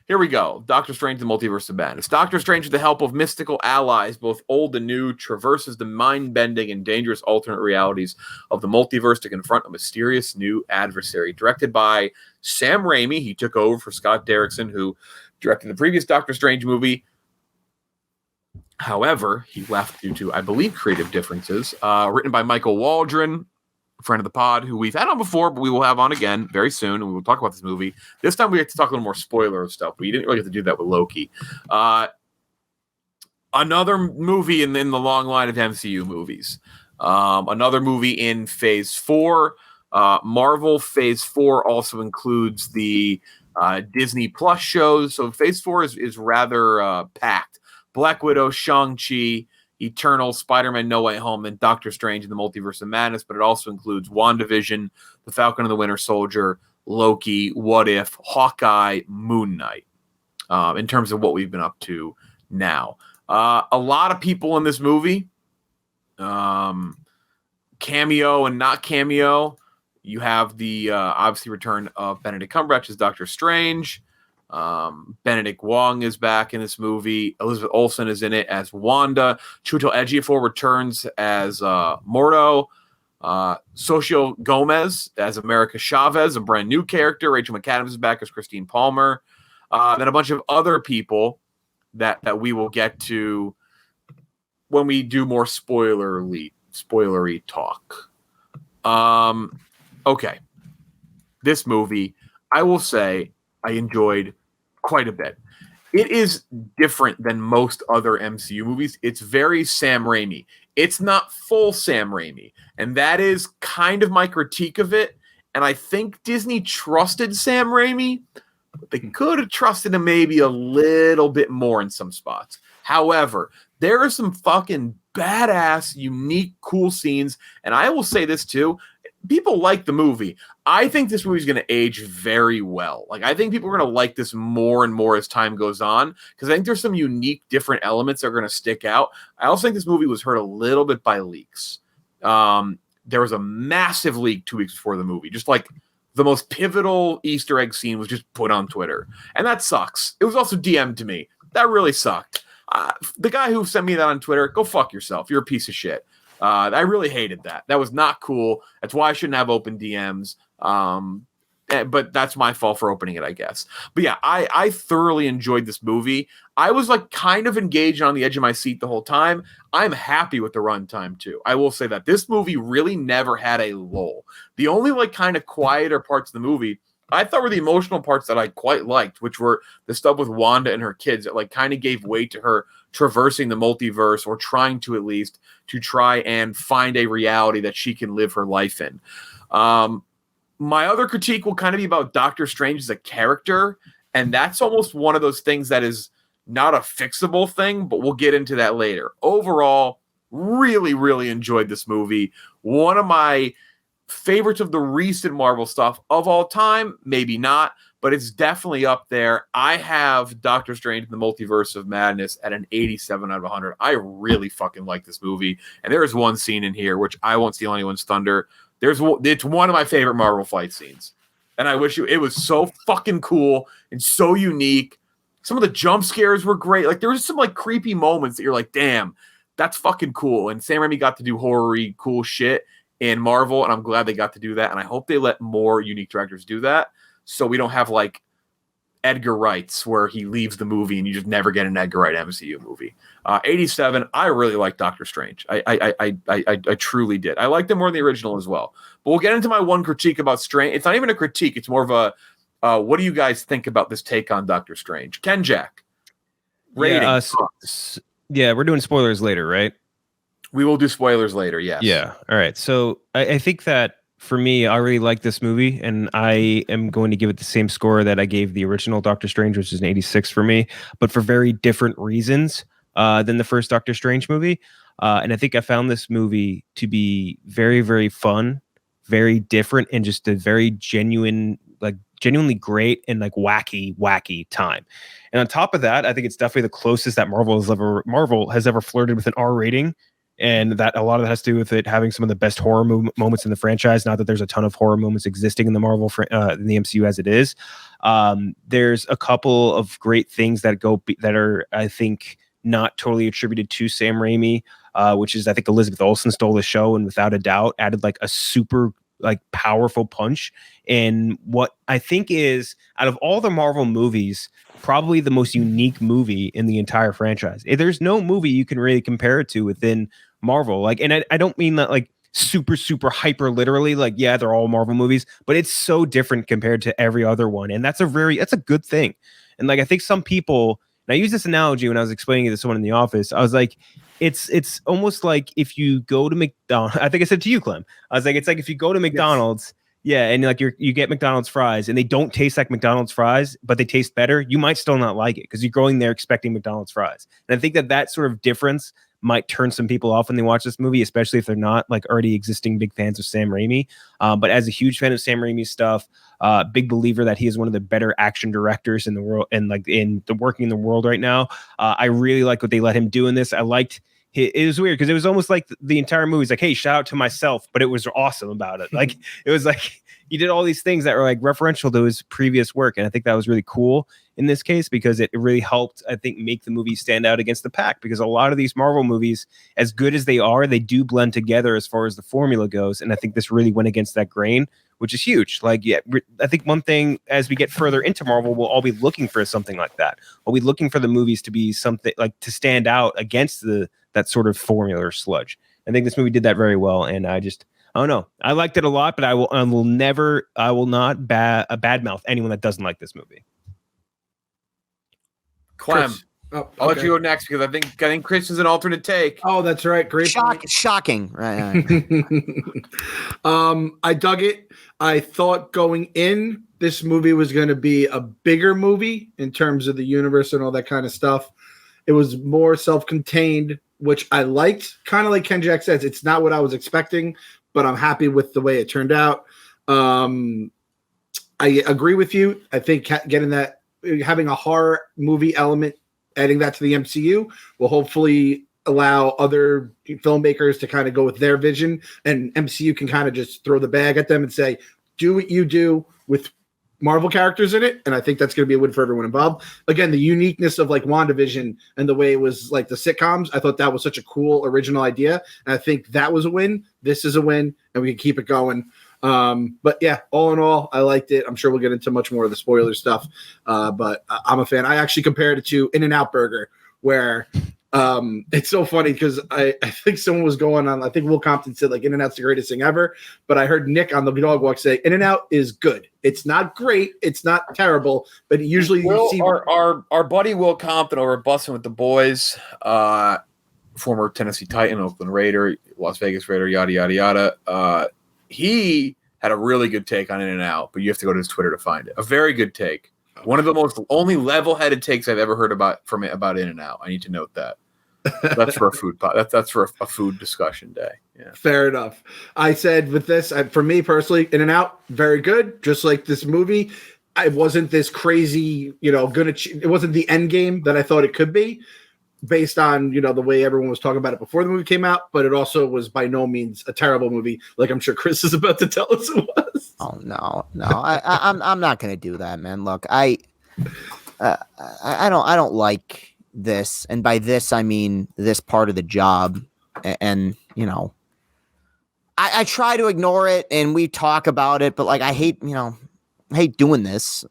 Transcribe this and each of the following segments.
Here we go. Doctor Strange, the Multiverse of Madness. Doctor Strange, with the help of mystical allies, both old and new, traverses the mind-bending and dangerous alternate realities of the multiverse to confront a mysterious new adversary. Directed by Sam Raimi. He took over for Scott Derrickson, who directed the previous Doctor Strange movie. However, he left due to, I believe, creative differences. Written by Michael Waldron, friend of the pod, who we've had on before, but we will have on again very soon, and we will talk about this movie. This time we have to talk a little more spoiler stuff, but we didn't really get to do that with Loki. Another movie in the long line of MCU movies. Another movie in Phase 4. Marvel Phase 4 also includes the Disney Plus shows, so Phase 4 is rather packed. Black Widow, Shang-Chi, Eternal, Spider-Man No Way Home, and Doctor Strange in the Multiverse of Madness, but it also includes WandaVision, The Falcon and the Winter Soldier, Loki, What If, Hawkeye, Moon Knight, in terms of what we've been up to now. A lot of people in this movie, cameo and not cameo. You have the obviously return of Benedict Cumberbatch as Doctor Strange. Benedict Wong is back in this movie. Elizabeth Olsen is in it as Wanda. Chiwetel Ejiofor returns as Mordo. Socio Gomez as America Chavez, a brand new character. Rachel McAdams is back as Christine Palmer. Then a bunch of other people that we will get to when we do more spoilery talk. Okay. This movie, I will say, I enjoyed quite a bit. It is different than most other MCU movies. It's very Sam Raimi. It's not full Sam Raimi. And that is kind of my critique of it. And I think Disney trusted Sam Raimi, but they could have trusted him maybe a little bit more in some spots. However, there are some fucking badass, unique, cool scenes. And I will say this too. People like the movie. I think this movie is going to age very well. Like, I think people are going to like this more and more as time goes on, because I think there's some unique, different elements that are going to stick out. I also think this movie was hurt a little bit by leaks. There was a massive leak 2 weeks before the movie. Just like the most pivotal Easter egg scene was just put on Twitter. And that sucks. It was also DM'd to me. That really sucked. The guy who sent me that on Twitter, go fuck yourself. You're a piece of shit. I really hated that. That was not cool. That's why I shouldn't have open DMs. But that's my fault for opening it, I guess. But yeah, I thoroughly enjoyed this movie. I was like kind of engaged on the edge of my seat the whole time. I'm happy with the runtime too. I will say that this movie really never had a lull. The only like kind of quieter parts of the movie I thought were the emotional parts that I quite liked, which were the stuff with Wanda and her kids that like kind of gave way to her traversing the multiverse, or trying to, at least, to try and find a reality that she can live her life in. My other critique will kind of be about Doctor Strange as a character, and that's almost one of those things that is not a fixable thing, but we'll get into that later. Overall, really, really enjoyed this movie. One of my favorites of the recent Marvel stuff of all time, maybe not, but it's definitely up there. I have Doctor Strange in the Multiverse of Madness at an 87 out of 100. I really fucking like this movie, and there is one scene in here which I won't steal anyone's thunder. It's one of my favorite Marvel fight scenes, and I wish it was so fucking cool and so unique. Some of the jump scares were great. Like, there was some like creepy moments that you're like, damn, that's fucking cool. And Sam Raimi got to do horror-y cool shit in Marvel, and I'm glad they got to do that, and I hope they let more unique directors do that, so we don't have like Edgar Wright's where he leaves the movie and you just never get an Edgar Wright MCU movie. 87, I really like Doctor Strange. I truly did. I liked him more than the original as well. But we'll get into my one critique about Strange. It's not even a critique. It's more of a, what do you guys think about this take on Doctor Strange? Ken Jack. Rating. Yeah, we're doing spoilers later, right? We will do spoilers later, yes. Yeah. All right. So I think that for me, I really like this movie, and I am going to give it the same score that I gave the original Doctor Strange, which is an 86 for me, but for very different reasons than the first Doctor Strange movie. And I think I found this movie to be very, very fun, very different, and just a very genuinely great and like wacky time. And on top of that, I think it's definitely the closest that Marvel has ever flirted with an R rating And that a lot of that has to do with it having some of the best horror moments in the franchise. Not that there's a ton of horror moments existing in the Marvel in the MCU as it is. There's a couple of great things that are, I think, not totally attributed to Sam Raimi, which is I think Elizabeth Olsen stole the show and without a doubt added like a super like powerful punch in what I think is, out of all the Marvel movies, probably the most unique movie in the entire franchise. There's no movie you can really compare it to within Marvel. Like, and I don't mean that like super hyper literally, like, yeah, they're all Marvel movies, but it's so different compared to every other one. And that's a good thing. And like, I think some people, and I use this analogy when I was explaining it to someone in the office, I was like, it's almost like if you go to McDonald's, I think I said to you, Clem, I was like, it's like if you go to McDonald's, yeah, and like you get McDonald's fries and they don't taste like McDonald's fries, but they taste better, you might still not like it because you're going there expecting McDonald's fries. And I think that sort of difference might turn some people off when they watch this movie, especially if they're not like already existing big fans of Sam Raimi. But as a huge fan of Sam Raimi's stuff, big believer that he is one of the better action directors in the world and like working in the world right now. I really like what they let him do in this. I liked it was weird because it was almost like the entire movie is like, hey, shout out to myself, but it was awesome about it. Like it was like he did all these things that were like referential to his previous work. And I think that was really cool in this case because it really helped, I think, make the movie stand out against the pack, because a lot of these Marvel movies, as good as they are, they do blend together as far as the formula goes. And I think this really went against that grain, which is huge. Like, yeah, I think one thing as we get further into Marvel, we'll all be looking for something like that. We'll be looking for the movies to be something like to stand out against that sort of formula or sludge. I think this movie did that very well. And I don't know. I liked it a lot, but I will not badmouth anyone that doesn't like this movie. Clem, I'll let you go next because I think Chris is an alternate take. Oh, that's right. Great. Shocking. Right. I dug it. I thought going in, this movie was going to be a bigger movie in terms of the universe and all that kind of stuff. It was more self-contained, which I liked. Kind of like Ken Jack says, it's not what I was expecting, but I'm happy with the way it turned out. I agree with you. I think getting that, having a horror movie element, adding that to the MCU will hopefully allow other filmmakers to kind of go with their vision, and MCU can kind of just throw the bag at them and say, do what you do with Marvel characters in it. And I think that's going to be a win for everyone involved. Again, the uniqueness of like WandaVision and the way it was like the sitcoms, I thought that was such a cool original idea. And I think that was a win. This is a win, and we can keep it going. But yeah, all in all, I liked it. I'm sure we'll get into much more of the spoiler stuff. But I'm a fan. I actually compared it to In-N-Out Burger, where it's so funny because I think someone was going on, I think Will Compton said like In-N-Out's the greatest thing ever, but I heard Nick on the dog walk say In-N-Out is good. It's not great, it's not terrible, but usually you see our buddy Will Compton over at Bussin' with the Boys, former Tennessee Titan, Oakland Raider, Las Vegas Raider, yada yada yada. He had a really good take on In-N-Out, but you have to go to his Twitter to find it. A very good take. One of the most only level-headed takes I've ever heard about In-N-Out. I need to note that. That's for a food that's for a food discussion day. Yeah. Fair enough. I said with this, for me personally, In-N-Out, very good. Just like this movie, it wasn't this crazy, it wasn't the end game that I thought it could be, based on the way everyone was talking about it before the movie came out. But it also was by no means a terrible movie, like I'm sure Chris is about to tell us it was. Oh no, I'm not gonna do that, man. Look, I don't like this, and by this I mean this part of the job, and I try to ignore it, and we talk about it, but like I hate doing this.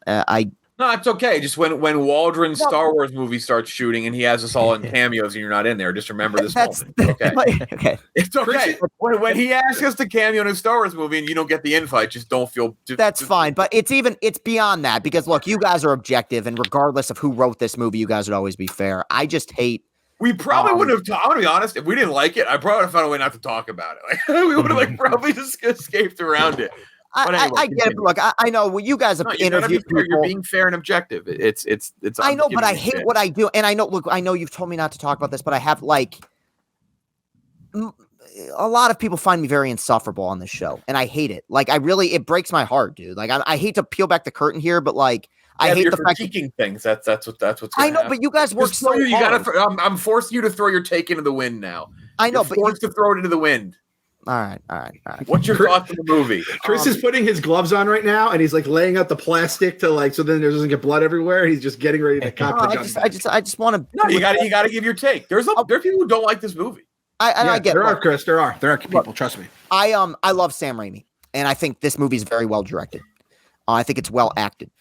No, it's okay. Just when Waldron's Star Wars movie starts shooting and he has us all in cameos and you're not in there, just remember this moment. Okay. Okay. It's okay. When he asks us to cameo in a Star Wars movie and you don't get the invite, just don't feel... That's fine. But it's beyond that, because look, you guys are objective, and regardless of who wrote this movie, you guys would always be fair. I just hate... We probably wouldn't have... I'm going to be honest. If we didn't like it, I probably would have found a way not to talk about it. Like, we would have probably just escaped around it. Anyway, I get it. Look, I know you guys have interviewed people. You're being fair and objective. It's. I know, but I hate what I do, and I know. Look, I know you've told me not to talk about this, but I have a lot of people find me very insufferable on this show, and I hate it. Like, it breaks my heart, dude. Like, I hate to peel back the curtain here, but like, I hate the fact critiquing things. That's what's. I know, but you guys work so hard. I'm forcing you to throw your take into the wind now. I know, You're but forced to throw it into the wind. all right. What's your thoughts on the movie? Chris is putting his gloves on right now, and he's like laying out the plastic to like so then there doesn't get blood everywhere. He's just getting ready to cock the gun. I just want to. No, you got to give your take. There's people who don't like this movie. I get there are, Chris. There are people. Trust me. I love Sam Raimi, and I think this movie is very well directed. I think it's well acted.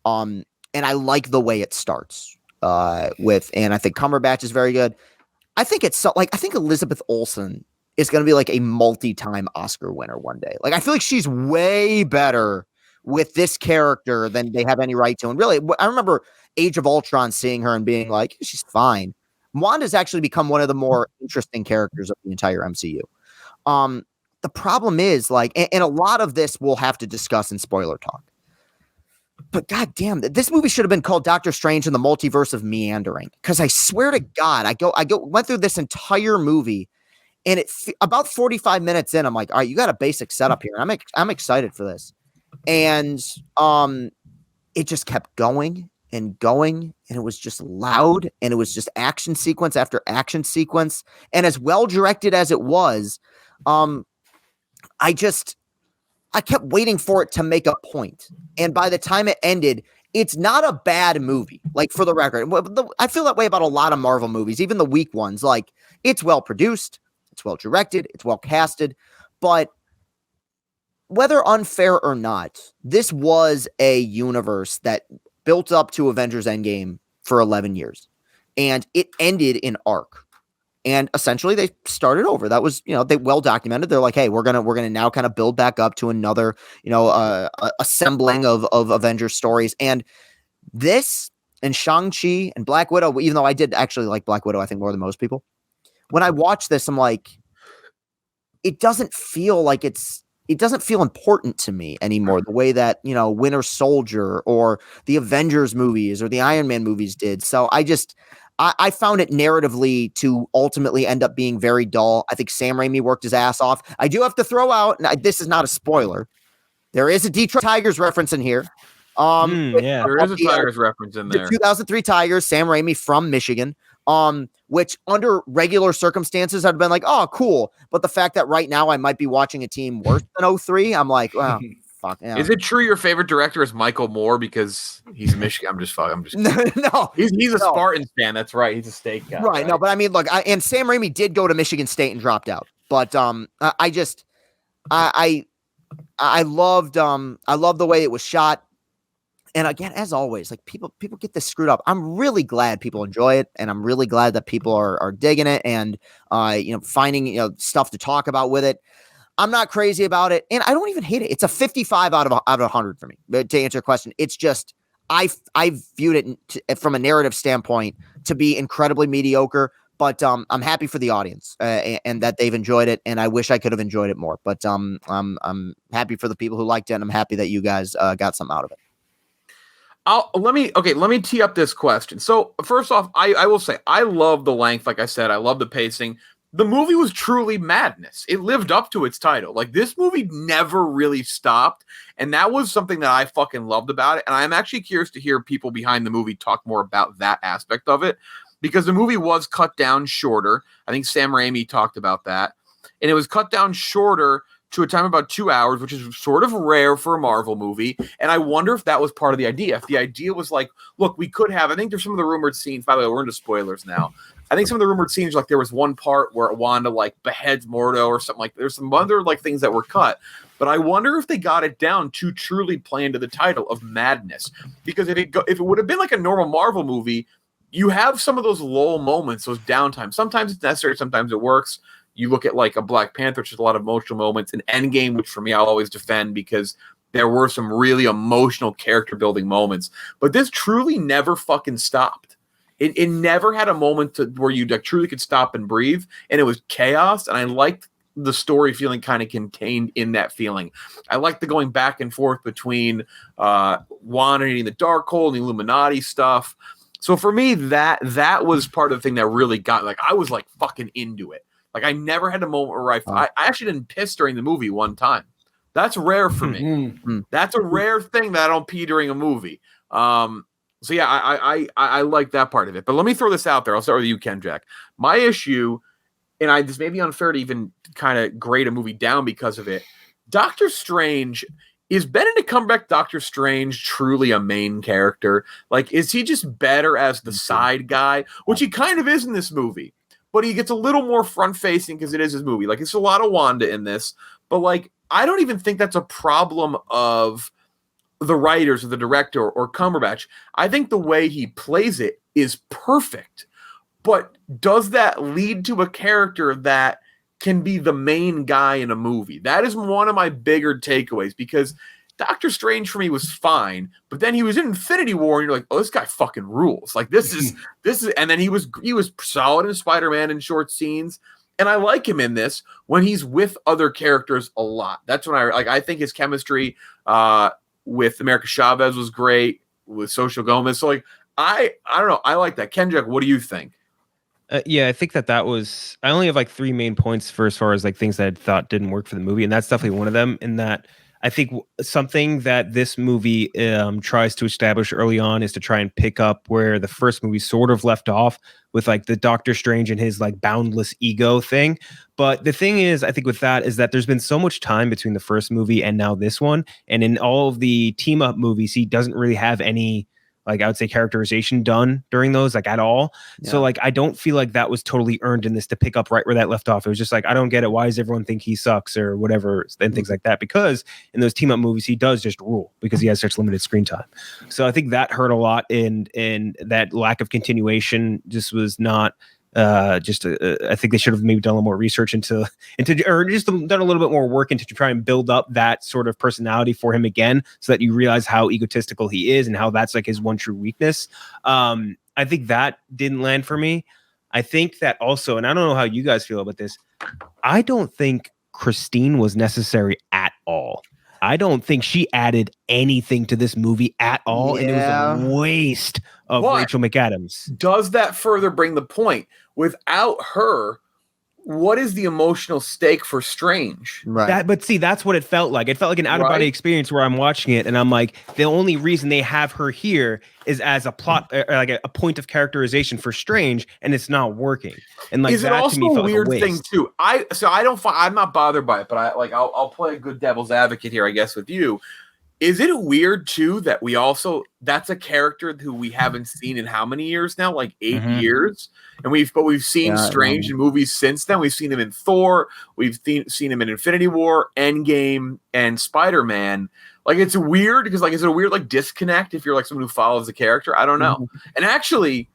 And I like the way it starts. And I think Cumberbatch is very good. I think I think Elizabeth Olsen is going to be like a multi-time Oscar winner one day. Like, I feel like she's way better with this character than they have any right to. And really, I remember Age of Ultron seeing her and being like, she's fine. Wanda's actually become one of the more interesting characters of the entire MCU. The problem is, like, and a lot of this we'll have to discuss in spoiler talk. But goddamn, this movie should have been called Doctor Strange in the Multiverse of Meandering. Because I swear to God, went through this entire movie, and about 45 minutes in, I'm like, all right, you got a basic setup here. I'm excited for this, and it just kept going and going, and it was just loud, and it was just action sequence after action sequence, and as well directed as it was, I kept waiting for it to make a point. And by the time it ended, it's not a bad movie. Like, for the record, I feel that way about a lot of Marvel movies, even the weak ones. Like, it's well produced, it's well directed, it's well casted. But whether unfair or not, this was a universe that built up to Avengers Endgame for 11 years. And it ended in arc. And essentially they started over. That was, they well documented. They're like, hey, we're gonna now kind of build back up to another, assembling of Avengers stories. And this and Shang-Chi and Black Widow, even though I did actually like Black Widow, I think more than most people. When I watch this, I'm like, it doesn't feel important to me anymore. The way that, Winter Soldier or the Avengers movies or the Iron Man movies did. So I found it narratively to ultimately end up being very dull. I think Sam Raimi worked his ass off. I do have to throw out, this is not a spoiler, there is a Detroit Tigers reference in here. There is a Tigers reference in there. The 2003 Tigers, Sam Raimi from Michigan, which under regular circumstances I'd been like, oh, cool. But the fact that right now I might be watching a team worse than 03, I'm like, wow. Fuck, yeah. Is it true your favorite director is Michael Moore because he's Michigan? I'm just no. He's a Spartans fan. That's right. He's a state guy. Right. No, but I mean, look, and Sam Raimi did go to Michigan State and dropped out. But I loved the way it was shot. And again, as always, like people get this screwed up. I'm really glad people enjoy it, and I'm really glad that people are digging it and finding stuff to talk about with it. I'm not crazy about it, and I don't even hate it. It's a 55 out of 100 for me. But to answer your question, it's just I viewed it from a narrative standpoint to be incredibly mediocre. But I'm happy for the audience and that they've enjoyed it, and I wish I could have enjoyed it more. But I'm happy for the people who liked it, and I'm happy that you guys got something out of it. Let me tee up this question. So first off, I will say I love the length. Like I said, I love the pacing. The movie was truly madness. It lived up to its title. Like, this movie never really stopped, and that was something that I fucking loved about it. And I'm actually curious to hear people behind the movie talk more about that aspect of it, because the movie was cut down shorter. I think Sam Raimi talked about that, and it was cut down shorter to a time of about 2 hours, which is sort of rare for a Marvel movie. And I wonder if that was part of the idea. If the idea was like, look, we could have, I think there's some of the rumored scenes, by the way, we're into spoilers now. I think some of the rumored scenes, like there was one part where Wanda like beheads Mordo or something like, there's some other like things that were cut. But I wonder if they got it down to truly play into the title of madness. Because if it would have been like a normal Marvel movie, you have some of those lull moments, those downtime. Sometimes it's necessary, sometimes it works. You look at like a Black Panther, which has a lot of emotional moments, an Endgame, which for me I'll always defend because there were some really emotional character building moments. But this truly never fucking stopped. It never had a moment where you like truly could stop and breathe, and it was chaos. And I liked the story feeling kind of contained in that feeling. I liked the going back and forth between Wanda and the Darkhold and the Illuminati stuff. So for me, that was part of the thing that really got, like, I was like fucking into it. Like, I never had a moment where I actually didn't piss during the movie one time. That's rare for me. That's a rare thing that I don't pee during a movie. So yeah, I like that part of it. But let me throw this out there. I'll start with you, Ken Jack. My issue and this may be unfair to even kind of grade a movie down because of it. Doctor Strange, is Benedict Cumberbatch Doctor Strange truly a main character? Like, is he just better as the side guy, which he kind of is in this movie? But he gets a little more front-facing because it is his movie. Like, it's a lot of Wanda in this. But, like, I don't even think that's a problem of the writers or the director or Cumberbatch. I think the way he plays it is perfect. But does that lead to a character that can be the main guy in a movie? That is one of my bigger takeaways, because Doctor Strange for me was fine, but then he was in Infinity War and you're like, oh, this guy fucking rules. Like this is, and then he was solid in Spider-Man in short scenes. And I like him in this when he's with other characters a lot. That's when I think his chemistry with America Chavez was great, with Social Gomez. So like, I don't know. I like that. Kendrick, what do you think? Yeah, I think that was. I only have like 3 main points for as far as like things that I thought didn't work for the movie, and that's definitely one of them. In that, I think something that this movie tries to establish early on is to try and pick up where the first movie sort of left off with like the Doctor Strange and his like boundless ego thing. But the thing is, I think with that is that there's been so much time between the first movie and now this one, and in all of the team up movies, he doesn't really have any, like, I would say, characterization done during those, like, at all. Yeah. So like, I don't feel like that was totally earned in this to pick up right where that left off. It was just like, I don't get it. Why does everyone think he sucks or whatever, and things like that? Because in those team up movies, he does just rule because he has such limited screen time. So I think that hurt a lot, and that lack of continuation just was not I think they should have maybe done a little more research into or just done a little bit more work into to try and build up that sort of personality for him again, so that you realize how egotistical he is and how that's like his one true weakness. I think that didn't land for me. I think that also, and I don't know how you guys feel about this, I don't think Christine was necessary at all. I don't think she added anything to this movie at all, and it was a waste of Rachel McAdams. Does that further bring the point? Without her, what is the emotional stake for Strange? Right. But see, that's what it felt like. It felt like an out-of-body experience where I'm watching it, and I'm like, the only reason they have her here is as a plot, like a point of characterization for Strange, and it's not working. And like, is it also a weird thing too? I'm not bothered by it, but I'll play a good devil's advocate here, I guess, with you. Is it weird too that that's a character who we haven't seen in how many years now? Like 8 years, and we've seen Strange in movies since then. We've seen him in Thor, we've seen him in Infinity War, Endgame, and Spider-Man. Like, it's weird because, like, is it a weird like disconnect if you're like someone who follows the character? I don't know. And actually,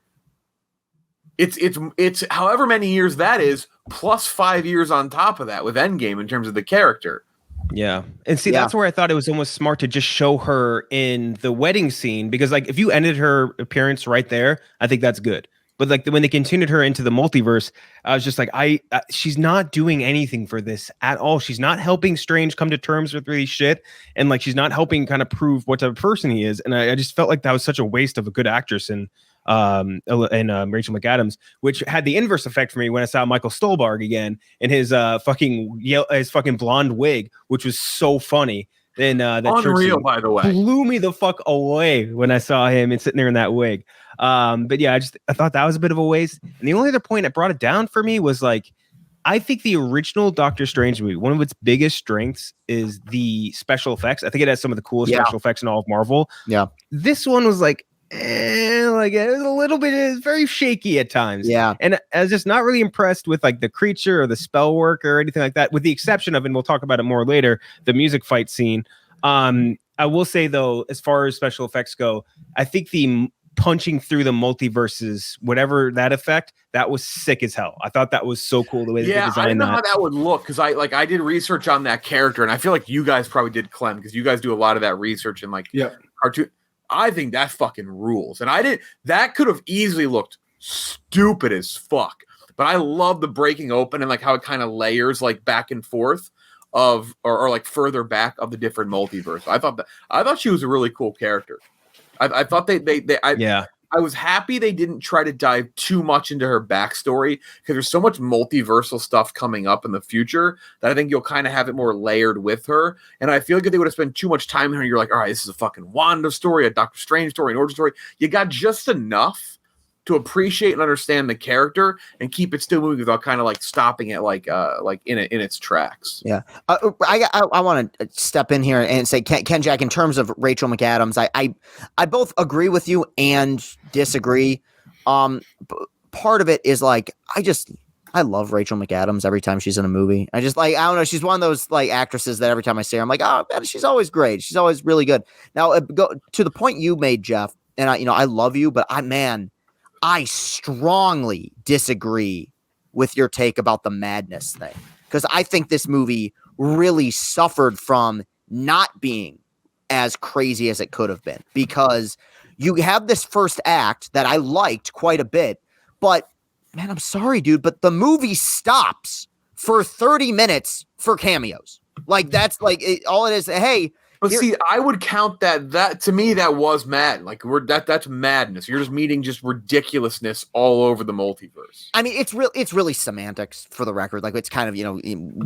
it's however many years that is, plus 5 years on top of that with Endgame in terms of the character. Yeah. And see, that's where I thought it was almost smart to just show her in the wedding scene, because like if you ended her appearance right there, I think that's good. But like when they continued her into the multiverse, I was just like, she's not doing anything for this at all. She's not helping Strange come to terms with really shit. And like, she's not helping kind of prove what type of person he is. And I just felt like that was such a waste of a good actress and Rachel McAdams, which had the inverse effect for me when I saw Michael Stolberg again in his fucking blonde wig, which was so funny. Then that unreal, by the way, blew me the fuck away when I saw him and sitting there in that wig. But yeah, I thought that was a bit of a waste. And the only other point that brought it down for me was like, I think the original Doctor Strange movie, one of its biggest strengths is the special effects. I think it has some of the coolest special effects in all of Marvel. Yeah, this one was like, like it was a little bit, it was very shaky at times. Yeah, and I was just not really impressed with like the creature or the spell work or anything like that, with the exception of, and we'll talk about it more later, the music fight scene. I will say though, as far as special effects go, I think the punching through the multiverses, whatever that effect, that was sick as hell. I thought that was so cool the way they designed that. I didn't know how that would look, because I did research on that character, and I feel like you guys probably did, Clem, because you guys do a lot of that research and like cartoon. I think that fucking rules. And that could have easily looked stupid as fuck. But I love the breaking open and like how it kind of layers like back and forth of or like further back of the different multiverse. I thought she was a really cool character. I thought I was happy they didn't try to dive too much into her backstory, because there's so much multiversal stuff coming up in the future that I think you'll kind of have it more layered with her. And I feel like if they would have spent too much time in her, you're like, all right, this is a fucking Wanda story, a Doctor Strange story, an origin story. You got just enough to appreciate and understand the character and keep it still moving without kind of like stopping it like in its tracks. Yeah, I want to step in here and say, Ken Jack, in terms of Rachel McAdams, I both agree with you and disagree. Part of it is like I love Rachel McAdams every time she's in a movie. I don't know. She's one of those like actresses that every time I see her, I'm like, oh man, she's always great. She's always really good. Now, go to the point you made, Jeff, and I love you, but I strongly disagree with your take about the madness thing, because I think this movie really suffered from not being as crazy as it could have been, because you have this first act that I liked quite a bit, but man, I'm sorry, dude, but the movie stops for 30 minutes for cameos. Like, that's like all it is. Hey, but see, I would count that to me, that was mad. Like that's madness. You're just meeting just ridiculousness all over the multiverse. I mean, it's really semantics, for the record. Like, it's kind of,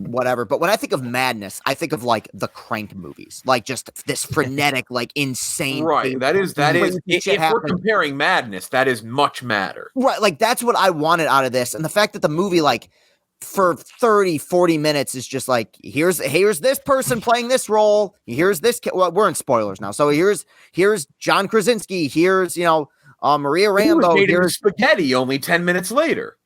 whatever. But when I think of madness, I think of like the Crank movies, like just this frenetic, like insane. Right. That is. If we're comparing madness, that is much madder. Right. Like, that's what I wanted out of this. And the fact that the movie, like, for 30, 40 minutes is just like, here's this person playing this role. Here's this. Well, we're in spoilers now. So here's John Krasinski. Here's, Maria Rambo. Here's spaghetti only 10 minutes later.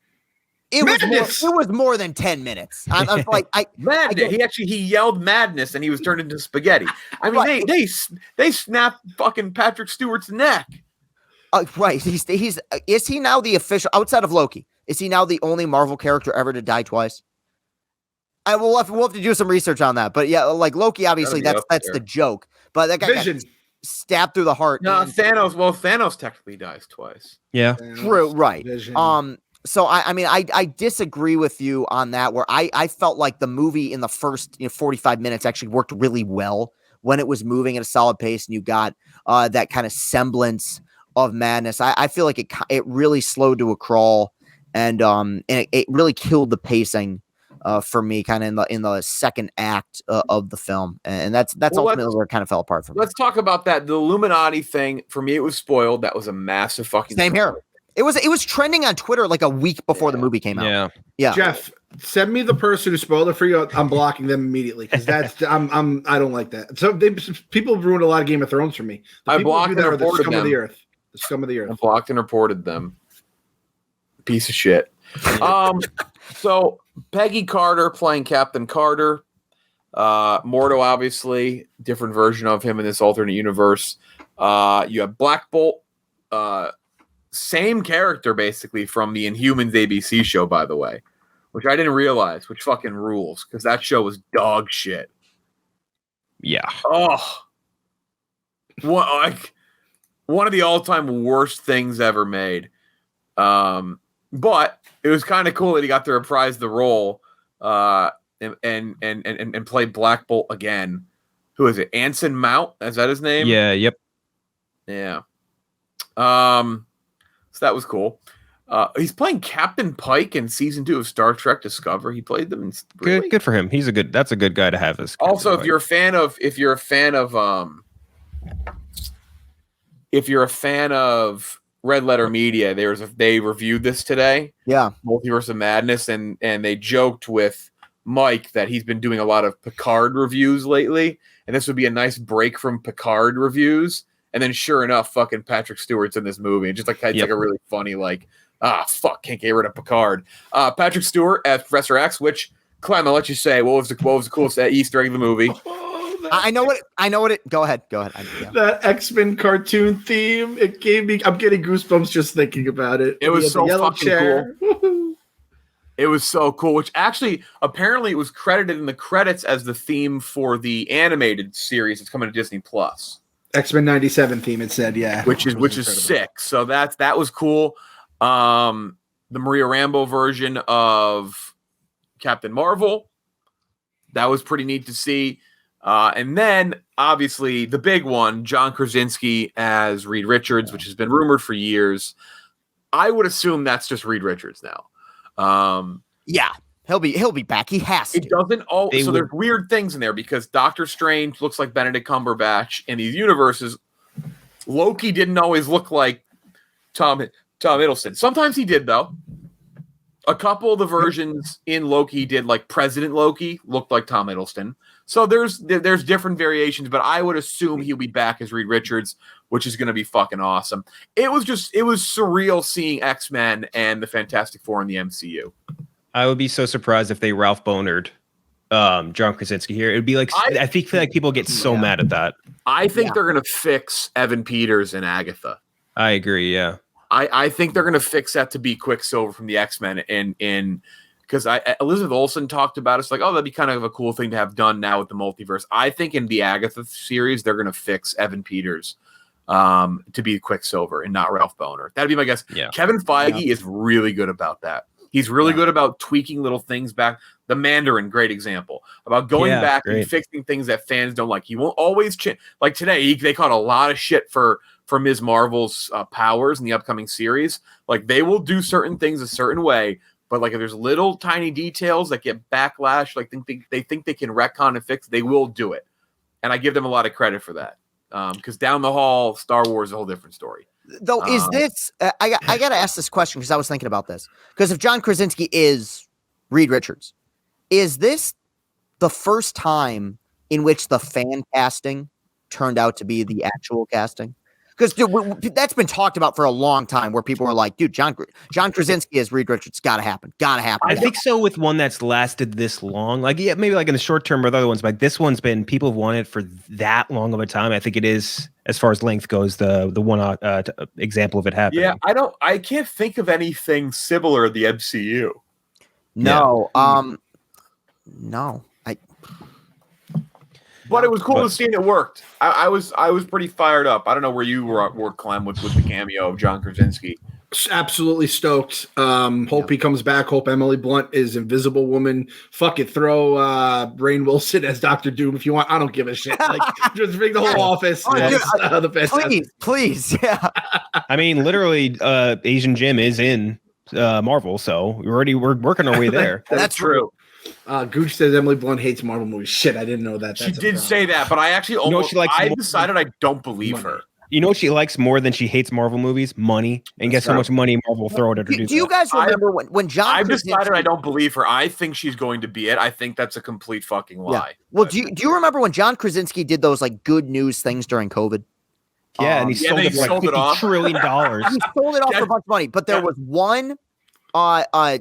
It was more than 10 minutes. I'm like, madness. He yelled madness and he was turned into spaghetti. I mean, right. they snapped fucking Patrick Stewart's neck. Right. Is he now the official, outside of Loki? Is he now the only Marvel character ever to die twice? We'll have to do some research on that. But yeah, like Loki, obviously that's the joke. But that guy got stabbed through the heart. No, Thanos. Well, Thanos technically dies twice. Yeah, true. Right. Vision. So I disagree with you on that. Where I felt like the movie in the first 45 minutes actually worked really well when it was moving at a solid pace, and you got that kind of semblance of madness. I feel like it really slowed to a crawl. And it really killed the pacing for me, kind of in the second act of the film, and that's ultimately where it kind of fell apart for me. Let's talk about that. The Illuminati thing, for me, it was spoiled. That was a massive fucking same here. It was trending on Twitter like a week before the movie came out. Yeah. Jeff, send me the person who spoiled it for you. I'm blocking them immediately, because that's I don't like that. So people ruined a lot of Game of Thrones for me. I blocked and reported them. The scum of the earth. I blocked and reported them. Piece of shit. So Peggy Carter playing Captain Carter. Mordo, obviously, different version of him in this alternate universe. You have Black Bolt, same character basically from the Inhumans ABC show, by the way, which I didn't realize, which fucking rules, because that show was dog shit. Yeah. Oh, one of the all-time worst things ever made. But it was kind of cool that he got to reprise the role and play Black Bolt again. Who is it? Anson Mount? Is that his name? Yeah. Yep. Yeah. So that was cool. He's playing Captain Pike in season 2 of Star Trek Discovery. He played them. Good for him. That's a good guy to have as. Also, if you're a fan of Red Letter Media, they reviewed this today. Yeah, Multiverse of Madness, and they joked with Mike that he's been doing a lot of Picard reviews lately, and this would be a nice break from Picard reviews. And then, sure enough, fucking Patrick Stewart's in this movie, and just like it's like a really funny can't get rid of Picard. Patrick Stewart as Professor X. Which, Clem, I'll let you say what was the coolest Easter egg of the movie. I know what it. Go ahead. That X-Men cartoon theme. I'm getting goosebumps just thinking about it. It was so fucking cool. It was so cool. Which actually, apparently, it was credited in the credits as the theme for the animated series that's coming to Disney Plus. X-Men 97 theme. It said, yeah, which is sick. So that was cool. The Maria Rambo version of Captain Marvel, that was pretty neat to see. And then, obviously, the big one, John Krasinski as Reed Richards, which has been rumored for years. I would assume that's just Reed Richards now. Yeah, he'll be back. He has to. It doesn't so there's weird things in there because Doctor Strange looks like Benedict Cumberbatch in these universes. Loki didn't always look like Tom Tom Hiddleston. Sometimes he did though. A couple of the versions in Loki did, like President Loki looked like Tom Hiddleston. So there's different variations, but I would assume he'll be back as Reed Richards, which is going to be fucking awesome. It was surreal seeing X-Men and the Fantastic Four in the MCU. I would be so surprised if they Ralph Bonered John Krasinski here. It would be like I feel like people get so mad at that. I think they're going to fix Evan Peters and Agatha. I agree. Yeah. I think they're going to fix that to be Quicksilver from the X-Men, and because Elizabeth Olsen talked about it, it's like, oh, that'd be kind of a cool thing to have done now with the multiverse. I think in the Agatha series, they're going to fix Evan Peters to be Quicksilver and not Ralph Boner. That'd be my guess. Yeah. Kevin Feige is really good about that. He's really good about tweaking little things back. The Mandarin, great example, about going back and fixing things that fans don't like. He won't always like today, they caught a lot of shit for Ms. Marvel's powers in the upcoming series. Like, they will do certain things a certain way, but like if there's little tiny details that get backlash, like they think they can retcon and fix, they will do it. And I give them a lot of credit for that. Because down the hall, Star Wars is a whole different story. Though, is this? I got to ask this question because I was thinking about this. Because if John Krasinski is Reed Richards, is this the first time in which the fan casting turned out to be the actual casting? Because that's been talked about for a long time, where people were like, "Dude, John Krasinski as Reed Richards, gotta happen." I think so. With one that's lasted this long, like maybe like in the short term with other ones, but this one's been people have wanted for that long of a time. I think it is, as far as length goes, the one example of it happening. Yeah, I can't think of anything similar in the MCU. No, no. But it was cool to see, and it worked. I was pretty fired up. I don't know where you were Clem, with the cameo of John Krasinski. Absolutely stoked. Hope he comes back. Hope Emily Blunt is Invisible Woman. Fuck it, throw Rainn Wilson as Dr. Doom if you want. I don't give a shit. Like, just bring the whole office. Please, yeah. I mean, literally, Asian Jim is in Marvel, so we're working our way there. That's true. Gooch says Emily Blunt hates Marvel movies. Shit, I didn't know that. She did say that, but I actually decided I don't believe her. You know what she likes more than she hates Marvel movies? Money. And guess how much money Marvel will throw at her to do you guys remember when John I've decided I don't believe her. I think she's going to be it. I think that's a complete fucking lie. Yeah. Well, do you remember when John Krasinski did those like good news things during COVID? Yeah, and he sold it for like $50 trillion. He sold it off for a bunch of money, but there was one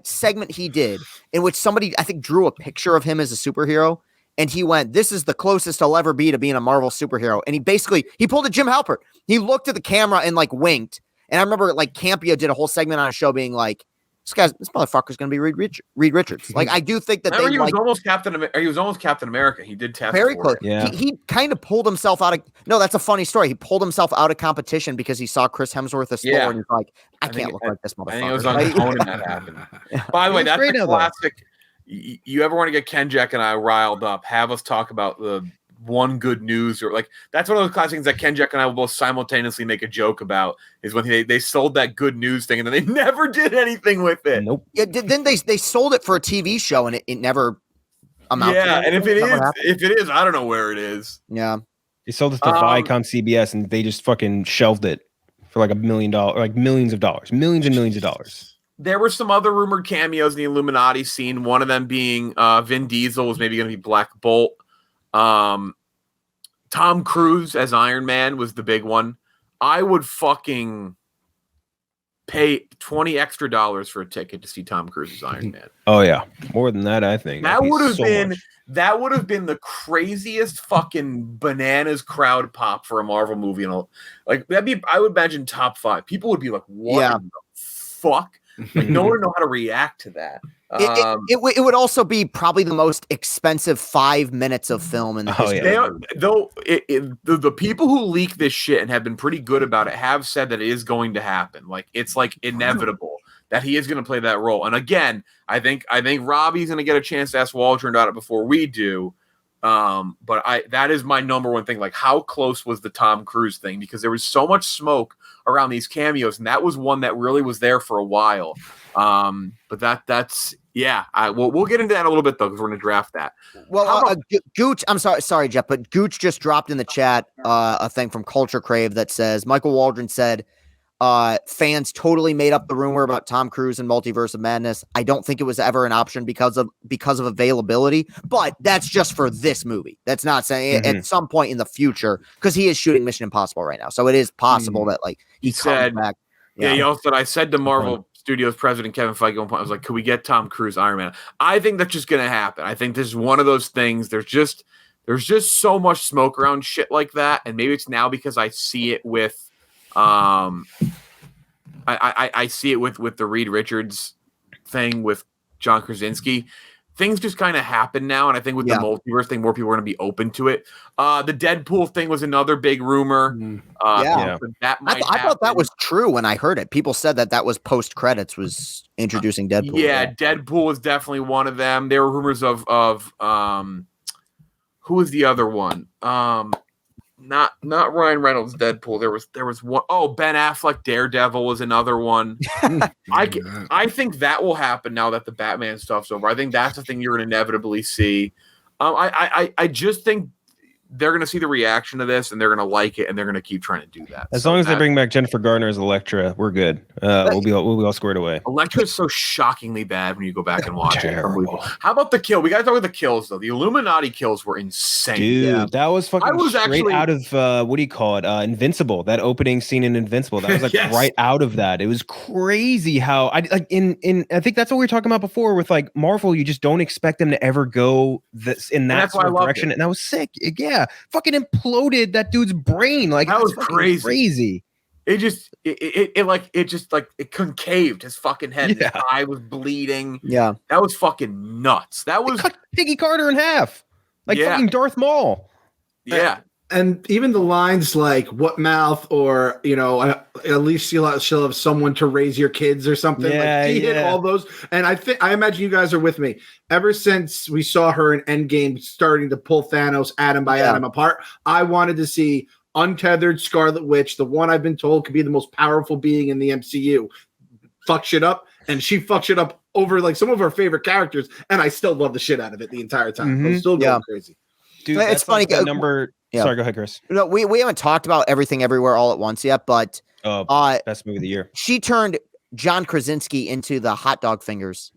segment he did in which somebody, I think, drew a picture of him as a superhero, and he went, "This is the closest I'll ever be to being a Marvel superhero." And he pulled a Jim Halpert. He looked at the camera and like winked. And I remember like Campia did a whole segment on a show being like, this motherfucker's gonna be Reed Richards. Like, I do think that he was almost Captain America. He did task very close. Yeah. He kind of pulled himself out of. No, that's a funny story. He pulled himself out of competition because he saw Chris Hemsworth as Thor, and he's like, I can't look like this motherfucker. I think it was on Conan that happened. By the way, that's a classic. You ever want to get Ken Jack and I riled up? Have us talk about the one good news, or like, that's one of those classic things that Ken Jack and I will both simultaneously make a joke about, is when they sold that good news thing and then they never did anything with it. Nope. Yeah, then they sold it for a TV show and it never amounted. Yeah, and if it is, I don't know where it is. Yeah, they sold it to Viacom CBS and they just fucking shelved it for like $1 million, like millions and millions of dollars. There were some other rumored cameos in the Illuminati scene. One of them being Vin Diesel was maybe going to be Black Bolt. Tom Cruise as Iron Man was the big one. I would fucking pay $20 extra for a ticket to see Tom Cruise as Iron Man. Oh yeah, more than that, I think. That would have been the craziest fucking bananas crowd pop for a Marvel movie, and like I would imagine top 5. People would be like, "What in the fuck?" Like, no one would know how to react to that. It would also be probably the most expensive 5 minutes of film in the history. The people who leak this shit and have been pretty good about it have said that it is going to happen. Like, it's like inevitable that he is going to play that role. And again, I think Robbie's going to get a chance to ask Waldron about it before we do. But that is my number one thing. Like, how close was the Tom Cruise thing? Because there was so much smoke around these cameos, and that was one that really was there for a while. But that's we'll get into that a little bit though, because we're going to draft that. Well, Gooch, I'm sorry, Jeff, but Gooch just dropped in the chat a thing from Culture Crave that says Michael Waldron said, Fans totally made up the rumor about Tom Cruise and Multiverse of Madness. I don't think it was ever an option because of availability, but that's just for this movie. That's not saying at some point in the future, because he is shooting Mission Impossible right now. So it is possible that like he said, comes back. Yeah, he also said, I said to Marvel Studios president Kevin Feige at one point, I was like, could we get Tom Cruise Iron Man? I think that's just gonna happen. I think this is one of those things. There's just so much smoke around shit like that, and maybe it's now because I see it with I see it with the Reed Richards thing with John Krasinski. Things just kind of happen now, and I think with the multiverse thing, more people are going to be open to it. The Deadpool thing was another big rumor. That I thought that was true when I heard it. People said that was post credits was introducing Deadpool. Yeah, Deadpool was definitely one of them. There were rumors of who was the other one? Not Ryan Reynolds Deadpool. There was one. Oh, Ben Affleck Daredevil was another one. I think that will happen now that the Batman stuff's over. I think that's the thing you're going to inevitably see. I just think they're going to see the reaction to this and they're going to like it and they're going to keep trying to do that. As long as they bring back Jennifer Garner as Elektra, we're good. We'll be all squared away. Elektra is so shockingly bad when you go back and watch it. How about the kill? We got to talk about the kills though. The Illuminati kills were insane. Dude, that was fucking out of what do you call it? Invincible. That opening scene in Invincible. That was like right out of that. It was crazy how I think that's what we were talking about before with like Marvel. You just don't expect them to ever go in that sort of direction, and that was sick. Yeah. Fucking imploded that dude's brain. Like that was crazy. It concaved his fucking head. His eye was bleeding. Yeah, that was fucking nuts. That was cut Piggy Carter in half, like fucking Darth Maul. Yeah, and even the lines like "what mouth" or at least she'll have someone to raise your kids or something. Yeah, he hit all those, and I imagine you guys are with me. Ever since we saw her in Endgame starting to pull Thanos atom by atom apart, I wanted to see untethered Scarlet Witch, the one I've been told could be the most powerful being in the MCU, fuck shit up, and she fucked shit up over like some of our favorite characters, and I still love the shit out of it the entire time. I'm still going crazy. Dude, it's funny. Like number. Yeah. Sorry, go ahead, Chris. No, we haven't talked about Everything Everywhere All at Once yet, but best movie of the year. She turned John Krasinski into the hot dog fingers.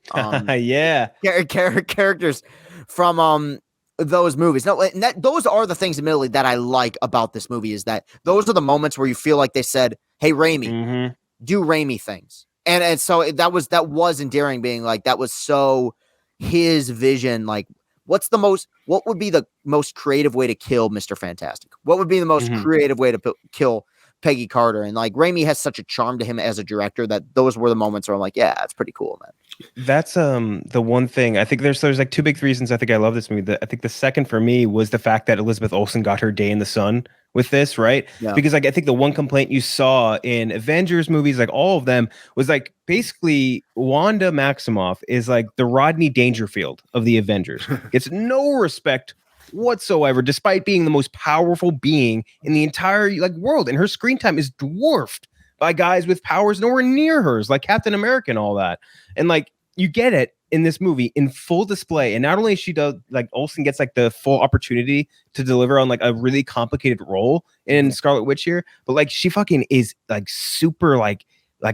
Characters from those movies. No, those are the things, admittedly, that I like about this movie is that those are the moments where you feel like they said, "Hey, Raimi, do Raimi things," and so that was endearing. Being like that was so his vision, like. What would be the most creative way to kill Mr. Fantastic? What would be the most creative way to kill Peggy Carter? And like Raimi has such a charm to him as a director that those were the moments where I'm like, yeah, that's pretty cool, man. That's the one thing. I think there's like two big reasons I think I love this movie. I think the second for me was the fact that Elizabeth Olsen got her day in the sun with this, right? Yeah. Because like I think the one complaint you saw in Avengers movies, like all of them, was like basically Wanda Maximoff is like the Rodney Dangerfield of the Avengers. Gets no respect whatsoever, despite being the most powerful being in the entire like world, and her screen time is dwarfed by guys with powers nowhere near hers, like Captain America and all that. And like you get it in this movie in full display. And not only she does like Olsen gets like the full opportunity to deliver on like a really complicated role in Scarlet Witch here, but like she fucking is like super like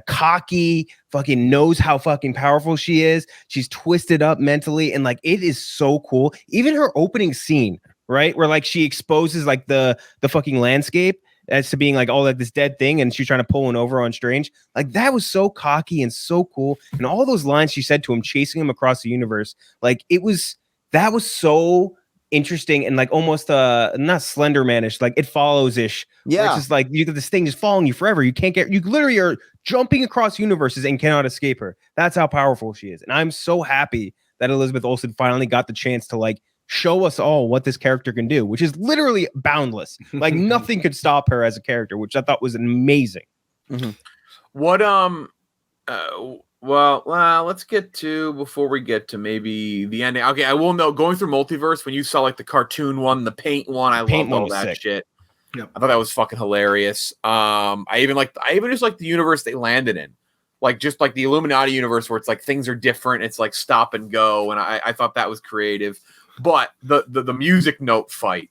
cocky, fucking knows how fucking powerful she is. She's twisted up mentally, and like it is so cool. Even her opening scene, right, where like she exposes like the fucking landscape as to being like all like this dead thing, and she's trying to pull one over on Strange. Like that was so cocky and so cool, and all those lines she said to him, chasing him across the universe, like that was so interesting and like almost not Slender Man-ish, like It Follows-ish. Yeah, it's just like you get this thing just following you forever. You literally are jumping across universes and cannot escape her. That's how powerful she is. And I'm so happy that Elizabeth Olsen finally got the chance to like show us all what this character can do, which is literally boundless. Like nothing could stop her as a character, which I thought was amazing. What well, let's get to, before we get to maybe the ending. Okay, I will know, going through Multiverse, when you saw like the cartoon one, the paint one, I loved all that shit. Yep. I thought that was fucking hilarious. I even just like the universe they landed in. Like just like the Illuminati universe where it's like things are different, it's like stop and go, and I thought that was creative. But the music note fight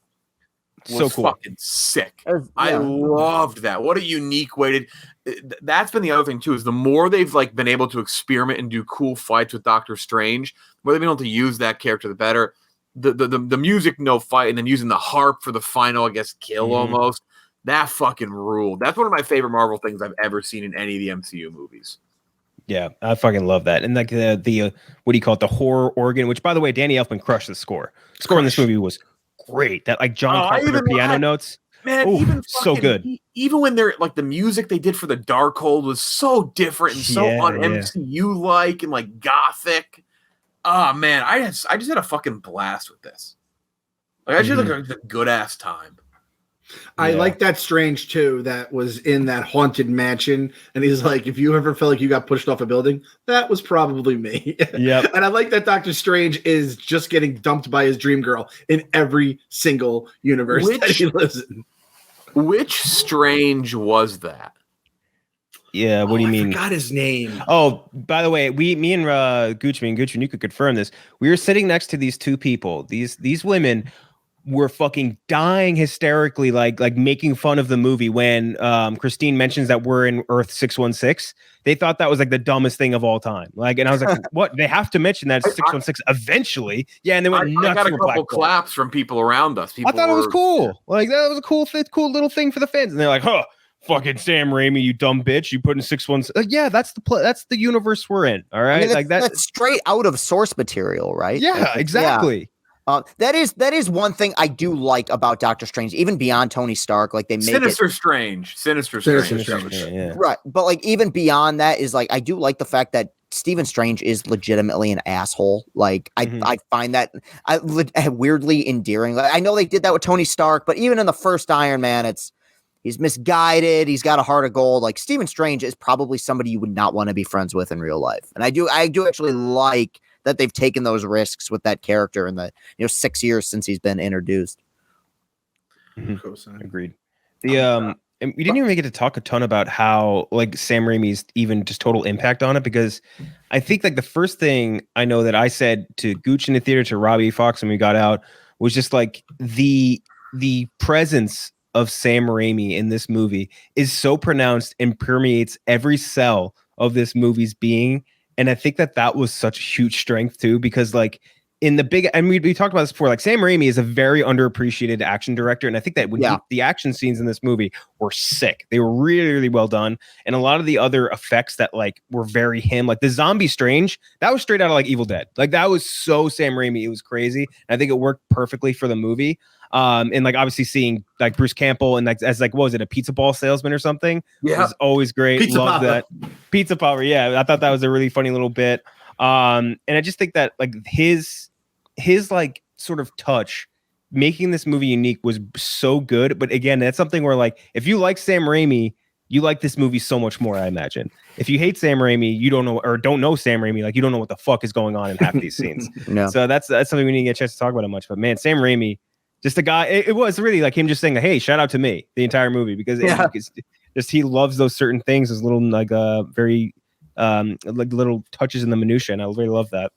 So was cool. fucking sick. Yeah. I loved that. What a unique way to. That's been the other thing too. Is the more they've like been able to experiment and do cool fights with Doctor Strange, the more they've been able to use that character, the better. The music, no fight, and then using the harp for the final, I guess, kill almost. That fucking ruled. That's one of my favorite Marvel things I've ever seen in any of the MCU movies. Yeah, I fucking love that. And like the what do you call it? The horror organ, which by the way, Danny Elfman crushed the score. The score in this movie was great. That like John Carpenter piano notes. Man, Ooh, even so good. Even when they're like the music they did for the Darkhold was so different and so un-MCU like and like gothic. Oh man, I just had a fucking blast with this. Like I just had a good ass time. I like that Strange too. That was in that haunted mansion, and he's like, "If you ever felt like you got pushed off a building, that was probably me." Yeah, and I like that Doctor Strange is just getting dumped by his dream girl in every single universe that he lives in. Which Strange was that? Yeah, what do you mean? I forgot his name. Oh, by the way, me and Gucci, you could confirm this. We were sitting next to these two people. These women were fucking dying hysterically, like making fun of the movie when Christine mentions that we're in Earth 616. They thought that was like the dumbest thing of all time. Like, and I was like, what? They have to mention that it's 616 eventually. Yeah, and they went nuts. I got a couple claps from people around us. I thought it was cool. Like that was a cool little thing for the fans. And they're like, huh. Fucking Sam Raimi, you dumb bitch! You put in 616. Yeah, that's the universe we're in. All right, I mean, like that's straight out of source material, right? Yeah, exactly. Yeah. That is one thing I do like about Doctor Strange, even beyond Tony Stark. Like they make Sinister Strange. Yeah. Right, but like even beyond that is like I do like the fact that Stephen Strange is legitimately an asshole. Like I find that weirdly endearing. Like, I know they did that with Tony Stark, but even in the first Iron Man, he's misguided. He's got a heart of gold. Like Stephen Strange is probably somebody you would not want to be friends with in real life. And I do actually like that they've taken those risks with that character in the 6 years since he's been introduced. Agreed. And we didn't even get to talk a ton about how like Sam Raimi's even just total impact on it, because I think like the first thing I know that I said to Gooch in the theater, to Robbie Fox when we got out, was just like the presence of Sam Raimi in this movie is so pronounced and permeates every cell of this movie's being. And I think that was such a huge strength too, because like in the big, and we talked about this before, like Sam Raimi is a very underappreciated action director. And I think that when the action scenes in this movie were sick, they were really, really well done. And a lot of the other effects that like were very him, like the zombie Strange, that was straight out of like Evil Dead. Like that was so Sam Raimi. It was crazy. And I think it worked perfectly for the movie. And like obviously seeing like Bruce Campbell and like as like what was it, a pizza ball salesman or something? Yeah, was always great. Love that pizza popper. Yeah, I thought that was a really funny little bit. And I just think that like his like sort of touch making this movie unique was so good. But again, that's something where like if you like Sam Raimi, you like this movie so much more, I imagine. If you hate Sam Raimi, you don't know Sam Raimi, like you don't know what the fuck is going on in half these scenes. No. So that's something we didn't get a chance to talk about it much. But man, Sam Raimi, just a guy. It was really like him just saying, "Hey, shout out to me," the entire movie, because just he loves those certain things, those little like very like little touches in the minutia, and I really love that.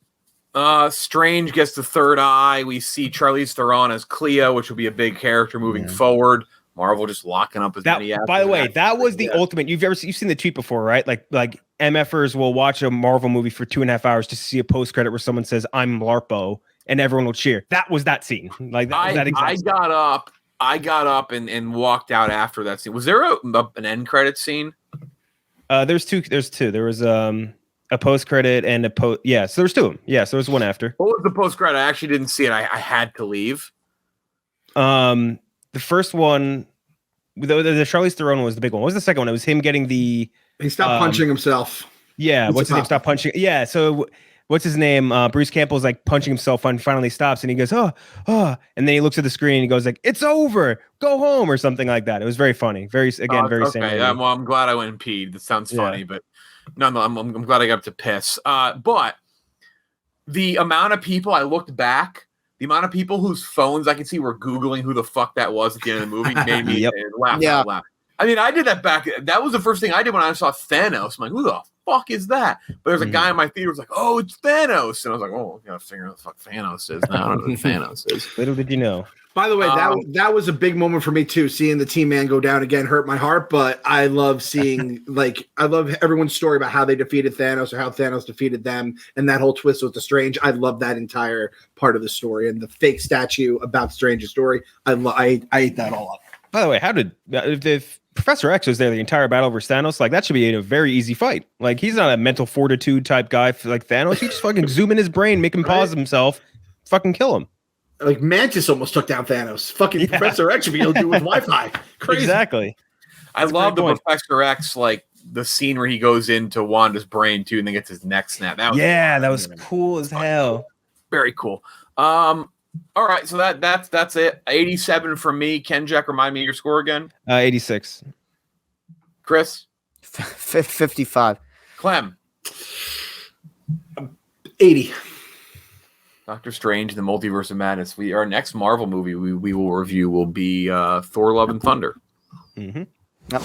Strange gets the third eye. We see Charlize Theron as Cleo, which will be a big character moving forward. Marvel just locking up as many. By the way, that was the ultimate. You've seen the tweet before, right? Like MFers will watch a Marvel movie for 2.5 hours just to see a post credit where someone says, "I'm Larpo," and everyone will cheer. That was that scene. Like that exact scene. I got up and walked out after that scene. Was there an end credit scene? There's two. There was a post credit and a post. Yeah, so there's two of them. Yeah, so there's one after. What was the post credit? I actually didn't see it. I had to leave. The first one, the Charlize Theron was the big one. What was the second one? It was him getting the. He stopped punching himself. Yeah, what's his name? Stop punching. Yeah, so what's his name? Bruce Campbell's like punching himself and finally stops, and he goes, oh, and then he looks at the screen and he goes like, "It's over, go home," or something like that. It was very funny. Very okay. Sam. Well, I'm glad I went and peed. That sounds funny, but no, I'm glad I got up to piss. But the amount of people, I looked back, the amount of people whose phones I could see were Googling who the fuck that was at the end of the movie made me laugh out loud. I mean, I did that back. That was the first thing I did when I saw Thanos. I'm like, who the fuck is that? But there's a guy in my theater who was like, oh, it's Thanos. And I was like, oh, I gotta figure out what the fuck Thanos is. Now I don't know who Thanos is. Little did you know. By the way, that was a big moment for me too. Seeing the T-Man go down again hurt my heart, but I love seeing I love everyone's story about how they defeated Thanos or how Thanos defeated them, and that whole twist with the Strange. I love that entire part of the story and the fake statue about Strange's story. I ate that all up. By the way, how did if Professor X was there the entire battle versus Thanos? Like that should be a very easy fight. Like he's not a mental fortitude type guy like Thanos. He just fucking zoom in his brain, make him pause himself, fucking kill him. Like Mantis almost took down Thanos. Fucking Professor X should be able to do with Wi-Fi. Crazy. Exactly. I love the Professor X, like the scene where he goes into Wanda's brain too, and then gets his neck snapped. That was cool as hell. Very cool. All right, so that's it. 87 from me. Kenjack, remind me of your score again. 86. Chris? 55. Clem? 80. Doctor Strange, the Multiverse of Madness. Our next Marvel movie we will review will be Thor: Love and Thunder. Mm-hmm. Yep.